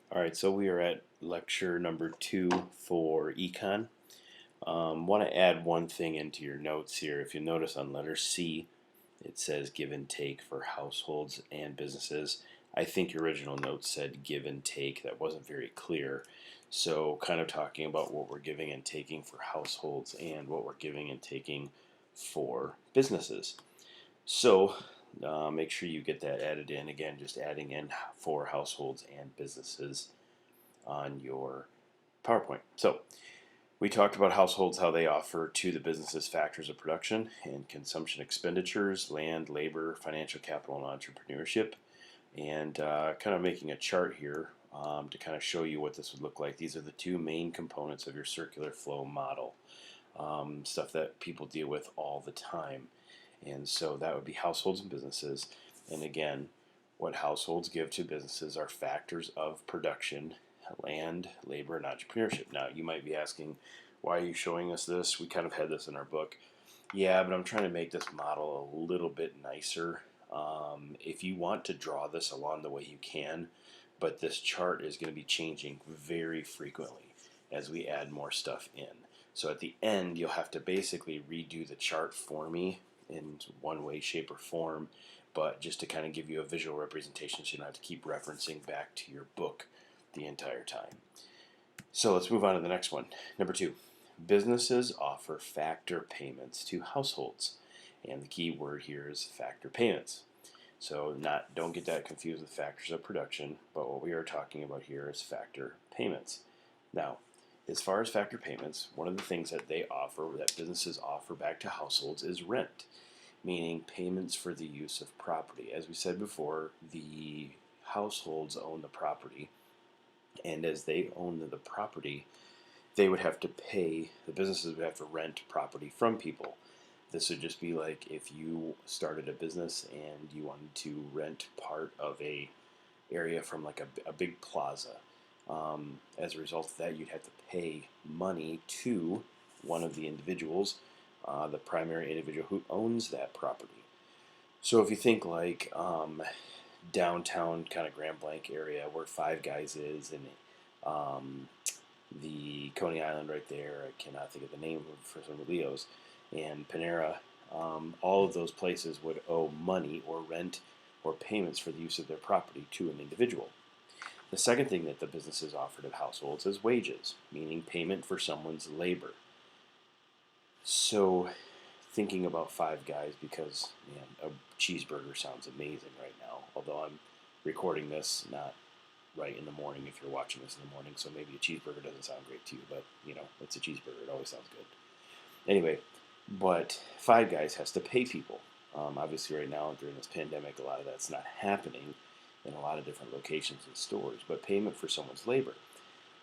All right, so we are at lecture number 2 for Econ. Want to add one thing into your notes here. If you notice on letter C, it says give and take for households and businesses. I think your original note said give and take. That wasn't very clear. So, kind of talking about what we're giving and taking for households and what we're giving and taking for businesses. So, make sure you get that added in. Again, just adding in for households and businesses on your PowerPoint. So we talked about households, how they offer to the businesses factors of production and consumption expenditures, land, labor, financial capital, and entrepreneurship. And kind of making a chart here to kind of show you what this would look like. These are the two main components of your circular flow model, stuff that people deal with all the time. And so that would be households and businesses. And again, what households give to businesses are factors of production, land, labor, and entrepreneurship. Now, you might be asking, why are you showing us this? We kind of had this in our book. Yeah, but I'm trying to make this model a little bit nicer. If you want to draw this along the way, you can, but this chart is going to be changing very frequently as we add more stuff in. So at the end, you'll have to basically redo the chart for me in one way, shape, or form, but just to kind of give you a visual representation so you don't have to keep referencing back to your book the entire time. So let's move on to the next one. Number 2, businesses offer factor payments to households. And the key word here is factor payments. So don't get that confused with factors of production, but what we are talking about here is factor payments. Now, as far as factor payments, one of the things that they offer, that businesses offer back to households, is rent, meaning payments for the use of property. As we said before, the households own the property, and as they own the property, they would have to pay, the businesses would have to rent property from people. This would just be like if you started a business and you wanted to rent part of a area from like a big plaza. As a result of that, you'd have to pay money to one of the individuals, the primary individual who owns that property. So if you think like downtown kind of Grand Blanc area where Five Guys is, and the Coney Island right there, I cannot think of the name for some of Leo's, and Panera, all of those places would owe money or rent or payments for the use of their property to an individual. The second thing that the businesses offer to households is wages, meaning payment for someone's labor. So, thinking about Five Guys, because man, a cheeseburger sounds amazing right now. Although I'm recording this not right in the morning if you're watching this in the morning, so maybe a cheeseburger doesn't sound great to you, but it's a cheeseburger. It always sounds good. Anyway, but Five Guys has to pay people. Obviously, right now during this pandemic, a lot of that's not happening in a lot of different locations and stores, but payment for someone's labor.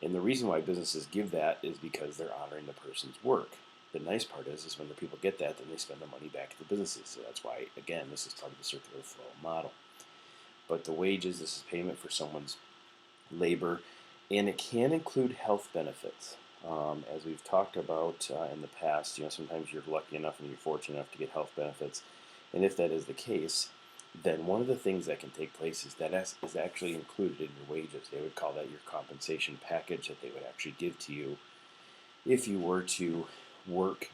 And the reason why businesses give that is because they're honoring the person's work. The nice part is when the people get that, then they spend the money back at the businesses. So that's why, again, this is part of the circular flow model. But the wages, this is payment for someone's labor, and it can include health benefits. As we've talked about in the past, sometimes you're lucky enough and you're fortunate enough to get health benefits. And if that is the case, then one of the things that can take place is that is actually included in your wages. They would call that your compensation package that they would actually give to you if you were to work,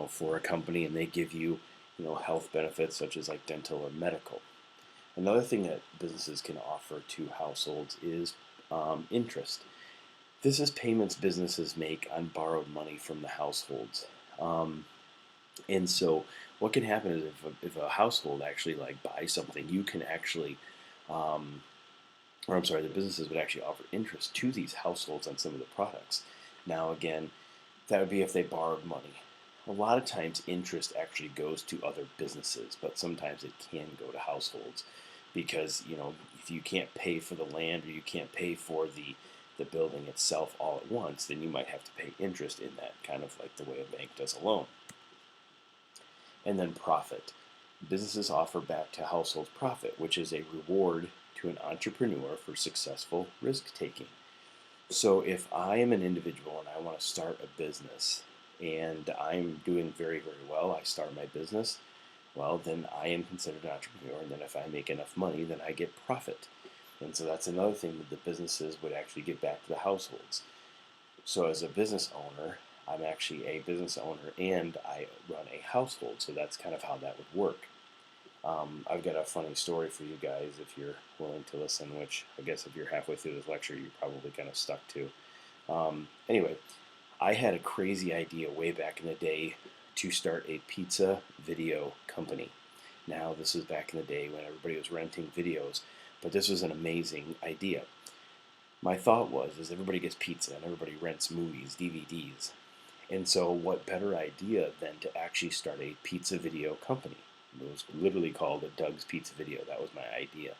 for a company and they give you, health benefits such as like dental or medical. Another thing that businesses can offer to households is interest. This is payments businesses make on borrowed money from the households. And so what can happen is if a household actually like buys something, you can actually, or I'm sorry, the businesses would actually offer interest to these households on some of the products. Now again, that would be if they borrowed money. A lot of times interest actually goes to other businesses, but sometimes it can go to households because, if you can't pay for the land or you can't pay for the building itself all at once, then you might have to pay interest in that, kind of like the way a bank does a loan. And then profit. Businesses offer back to households profit, which is a reward to an entrepreneur for successful risk taking. So if I am an individual and I want to start a business and I'm doing very, very well, I start my business, well, then I am considered an entrepreneur, and then if I make enough money, then I get profit. And so that's another thing that the businesses would actually give back to the households. So as a business owner, I'm actually a business owner and I run a household. So that's kind of how that would work. I've got a funny story for you guys if you're willing to listen, which I guess if you're halfway through this lecture, you're probably kind of stuck to. Anyway, I had a crazy idea way back in the day to start a pizza video company. Now, this was back in the day when everybody was renting videos, but this was an amazing idea. My thought was, is everybody gets pizza and everybody rents movies, DVDs. And so what better idea than to actually start a pizza video company? It was literally called a Doug's Pizza Video. That was my idea.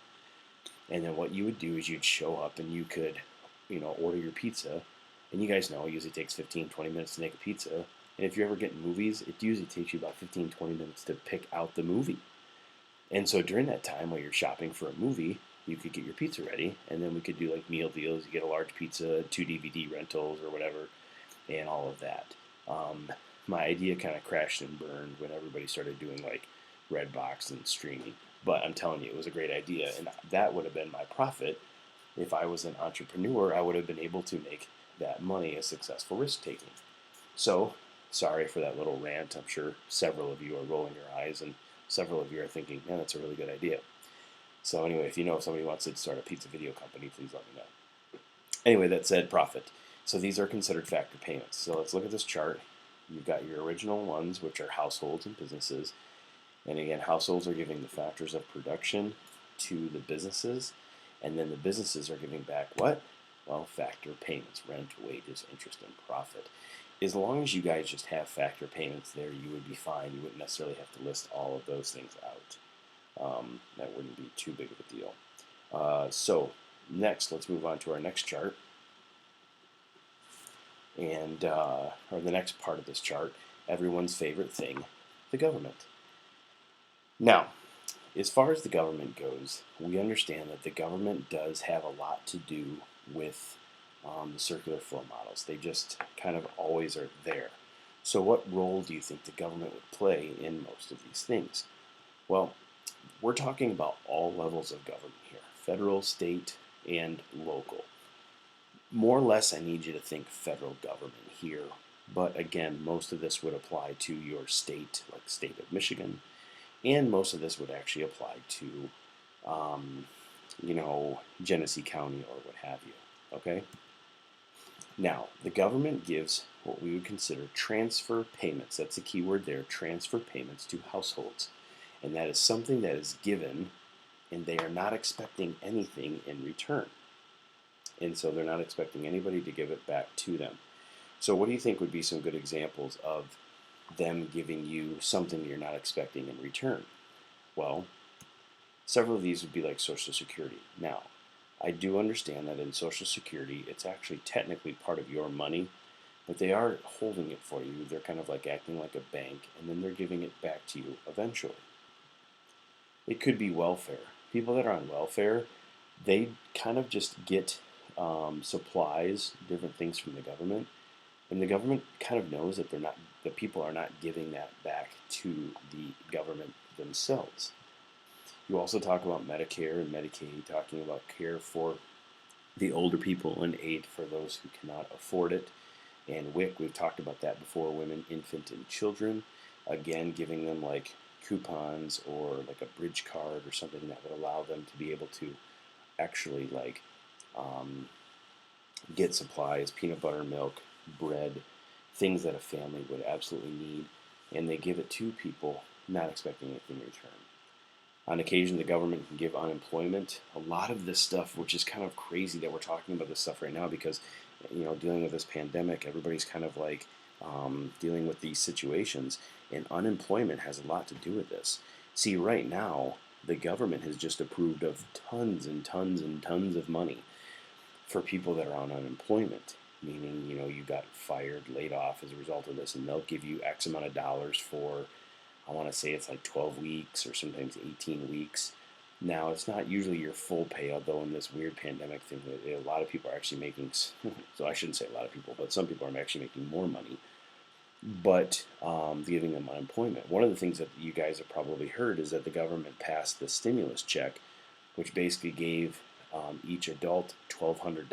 And then what you would do is you'd show up and you could, order your pizza. And you guys know it usually takes 15, 20 minutes to make a pizza. And if you're ever getting movies, it usually takes you about 15, 20 minutes to pick out the movie. And so during that time while you're shopping for a movie, you could get your pizza ready, and then we could do like meal deals. You get a large pizza, 2 DVD rentals or whatever, and all of that. My idea kind of crashed and burned when everybody started doing like Redbox and streaming. But I'm telling you, it was a great idea, and that would have been my profit. If I was an entrepreneur, I would have been able to make that money a successful risk taking. So, sorry for that little rant. I'm sure several of you are rolling your eyes, and several of you are thinking, man, that's a really good idea. So, anyway, if you know if somebody wants to start a pizza video company, please let me know. Anyway, that said, profit. So, these are considered factor payments. So, let's look at this chart. You've got your original ones, which are households and businesses. And again, households are giving the factors of production to the businesses, and then the businesses are giving back what? Well, factor payments, rent, wages, interest, and profit. As long as you guys just have factor payments there, you would be fine. You wouldn't necessarily have to list all of those things out. That wouldn't be too big of a deal. So next, let's move on to our next chart, and or the next part of this chart, everyone's favorite thing, the government. Now, as far as the government goes, we understand that the government does have a lot to do with the circular flow models. They just kind of always are there. So what role do you think the government would play in most of these things? Well, we're talking about all levels of government here, federal, state, and local. More or less, I need you to think federal government here, but again, most of this would apply to your state, like the state of Michigan, and most of this would actually apply to, Genesee County or what have you, okay? Now, the government gives what we would consider transfer payments. That's the key word there, transfer payments to households. And that is something that is given, and they are not expecting anything in return. And so they're not expecting anybody to give it back to them. So what do you think would be some good examples of them giving you something you're not expecting in return? Well, several of these would be like Social Security. Now, I do understand that in Social Security, it's actually technically part of your money, but they are holding it for you. They're kind of like acting like a bank, and then they're giving it back to you eventually. It could be welfare. People that are on welfare, they kind of just get supplies, different things from the government, and the government kind of knows that the people are not giving that back to the government themselves. You also talk about Medicare and Medicaid, talking about care for the older people and aid for those who cannot afford it. And WIC, we've talked about that before, women, infant, and children. Again, giving them like coupons or like a bridge card or something that would allow them to be able to actually like get supplies, peanut butter, milk, bread, things that a family would absolutely need, and they give it to people not expecting anything in return. On occasion, the government can give unemployment. A lot of this stuff, which is kind of crazy that we're talking about this stuff right now because, dealing with this pandemic, everybody's kind of like dealing with these situations, and unemployment has a lot to do with this. See, right now, the government has just approved of tons and tons and tons of money for people that are on unemployment, meaning, you got fired, laid off as a result of this, and they'll give you X amount of dollars for, I want to say it's like 12 weeks or sometimes 18 weeks. Now, it's not usually your full pay, although in this weird pandemic thing, a lot of people are actually making, so I shouldn't say a lot of people, but some people are actually making more money, but giving them unemployment. One of the things that you guys have probably heard is that the government passed the stimulus check, which basically gave Each adult $1,200.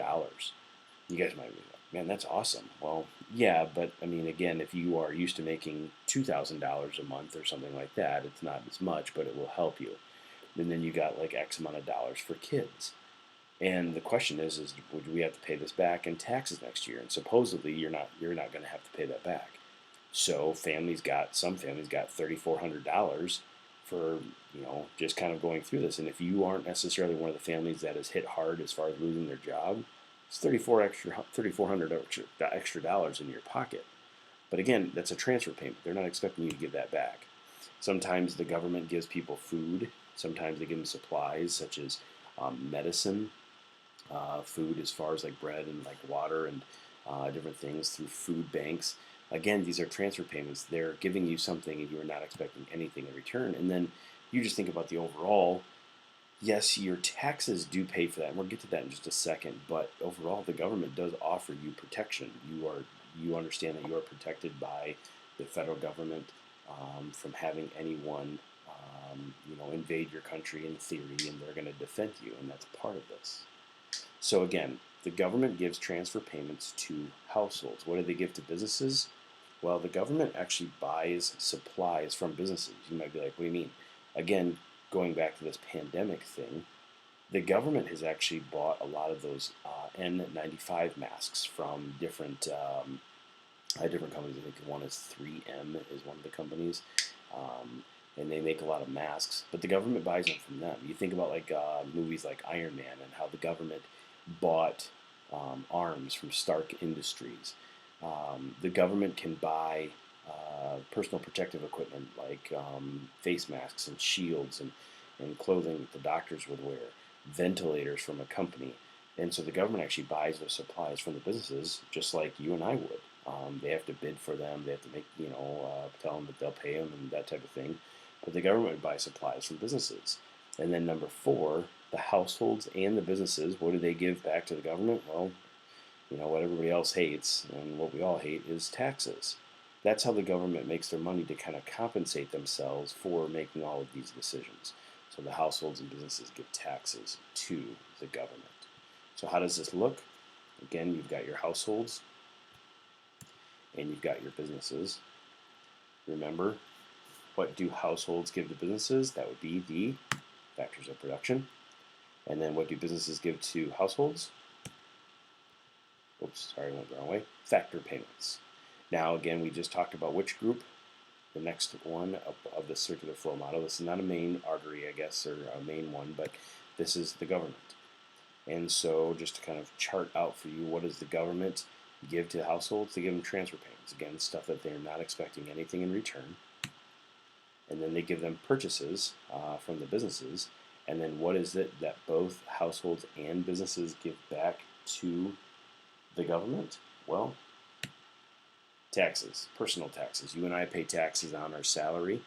You guys might be like, man, that's awesome. Well, yeah, but I mean, again, if you are used to making $2,000 a month or something like that, it's not as much, but it will help you. And then you got like X amount of dollars for kids. And the question is would we have to pay this back in taxes next year? And supposedly you're not going to have to pay that back. So some families got $3,400 for just kind of going through this. And if you aren't necessarily one of the families that is hit hard as far as losing their job, it's 3,400 extra dollars in your pocket. But again, that's a transfer payment. They're not expecting you to give that back. Sometimes the government gives people food. Sometimes they give them supplies such as medicine, food as far as like bread and like water and different things through food banks. Again, these are transfer payments. They're giving you something and you are not expecting anything in return. And then you just think about the overall. Yes, your taxes do pay for that, and we'll get to that in just a second. But overall, the government does offer you protection. You understand that you are protected by the federal government from having anyone invade your country in theory, and they're going to defend you, and that's part of this. So again, the government gives transfer payments to households. What do they give to businesses? Well, the government actually buys supplies from businesses. You might be like, what do you mean? Again, going back to this pandemic thing, the government has actually bought a lot of those N95 masks from different companies. I think one is 3M is one of the companies, and they make a lot of masks. But the government buys them from them. You think about like movies like Iron Man and how the government bought arms from Stark Industries. The government can buy personal protective equipment like face masks and shields and clothing that the doctors would wear, ventilators from a company. And so the government actually buys those supplies from the businesses just like you and I would. They have to bid for them. They have to make, tell them that they'll pay them and that type of thing. But the government would buy supplies from businesses. And then number four, the households and the businesses, what do they give back to the government? Well, what everybody else hates and what we all hate is taxes. That's how the government makes their money to kind of compensate themselves for making all of these decisions. So the households and businesses give taxes to the government. So how does this look? Again, you've got your households and you've got your businesses. Remember, what do households give to businesses? That would be the factors of production. And then what do businesses give to households? Oops, sorry, I went the wrong way. Factor payments. Now, again, we just talked about which group. The next one of the circular flow model. This is not a main artery, I guess, or a main one, but this is the government. And so just to kind of chart out for you, what does the government give to households? They give them transfer payments. Again, stuff that they're not expecting anything in return. And then they give them purchases from the businesses. And then what is it that both households and businesses give back to the government? Well, taxes, personal taxes. You and I pay taxes on our salary.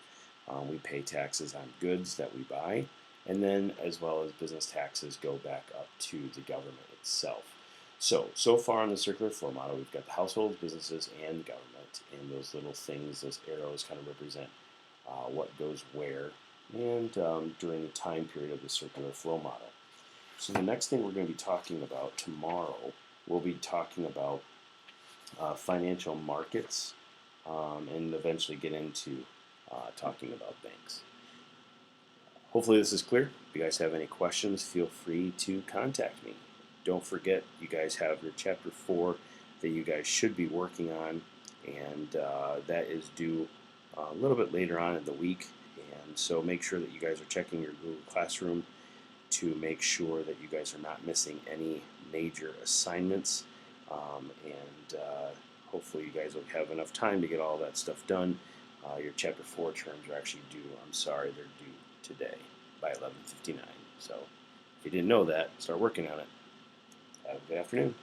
We pay taxes on goods that we buy. And then as well as business taxes go back up to the government itself. So far in the circular flow model, we've got the households, businesses, and government. And those little things, those arrows kind of represent what goes where and during the time period of the circular flow model. So the next thing we're going to be talking about tomorrow, we'll be talking about financial markets and eventually get into talking about banks. Hopefully this is clear. If you guys have any questions, feel free to contact me. Don't forget, you guys have your Chapter 4 that you guys should be working on, and that is due a little bit later on in the week. And so make sure that you guys are checking your Google Classroom to make sure that you guys are not missing any major assignments. And hopefully you guys will have enough time to get all that stuff done. Your Chapter 4 terms are actually due, they're due today by 11:59. So if you didn't know that, start working on it. Have a good afternoon.